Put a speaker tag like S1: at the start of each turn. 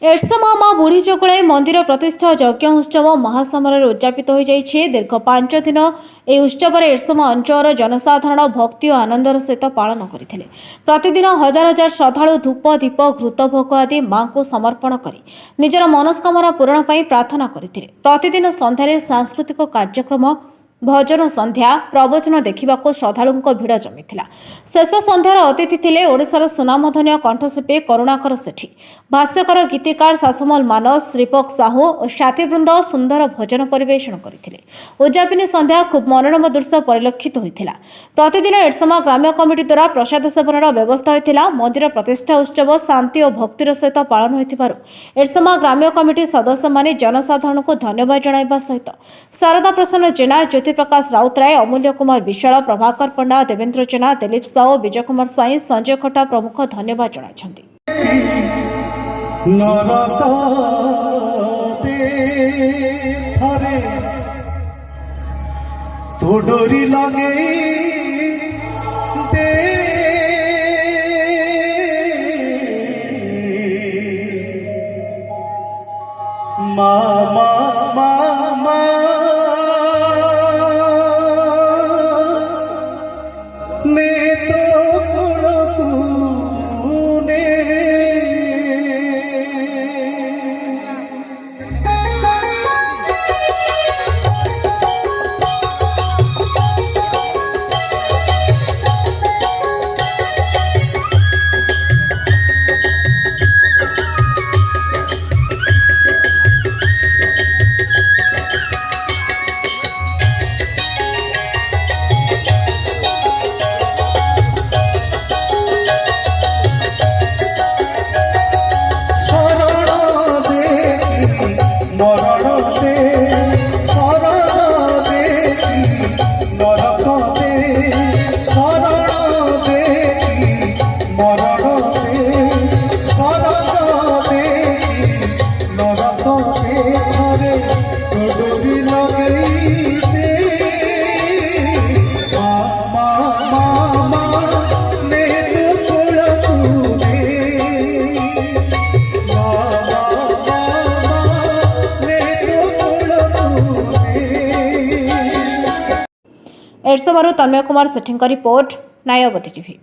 S1: एरसमा माँ बुढ़ी चकुलाई मंदिर प्रतिष्ठा यज्ञ उत्सव महासमर उद्यापित हो जाइए। दीर्घ 5 दिन यह उत्सव एरसमा अंचल जनसाधारण भक्ति और आनंदर सहित पालन करते। प्रतिदिन हजार हजार श्रद्धालु धूप दीप घृत भोग आदि माँ को समर्पण कर निजर मनस्कामना पूरण पर प्रार्थना करते। प्रतिदिन संध्यारे सांस्कृतिक कार्यक्रम भजन संध्या प्रवचन देखा श्रद्धालु भिड़ जमीला। शेष संध्यार अतिथि थे ओडिशार सुनामधन्य कंठशिल्पी करुणाकर सेठी, भाष्यकार गीतिकार शासमल मानस, श्रीपक साहू और साथीवृंद सुंदर भजन परिवेषण करते। उद्यापिनी संध्या खूब मनोरम दृश्य परिलक्षित होता। प्रतिदिन एरसमा ग्राम्य कमिटी द्वारा प्रसाद सेवन व्यवस्था होता। मंदिर प्रतिष्ठा उत्सव शांति और भक्तिर सहित पालन हो एरसमा ग्राम्य कमिटी सदस्य माने जनसाधारण को धन्यवाद जणाइबा सहित शारदा प्रसन्न जेना, प्रकाश राउतराय, अमूल्य कुमार विशाल, प्रभाकर पंडा, देवेंद्र जेना, दिलीप साहू, विजय कुमार स्वाई, संजय खट्टा प्रमुख धन्यवाद जणाइछन्ति। एरसमारू तन्मय कुमार सेठी रिपोर्ट, न्यायवती टीवी।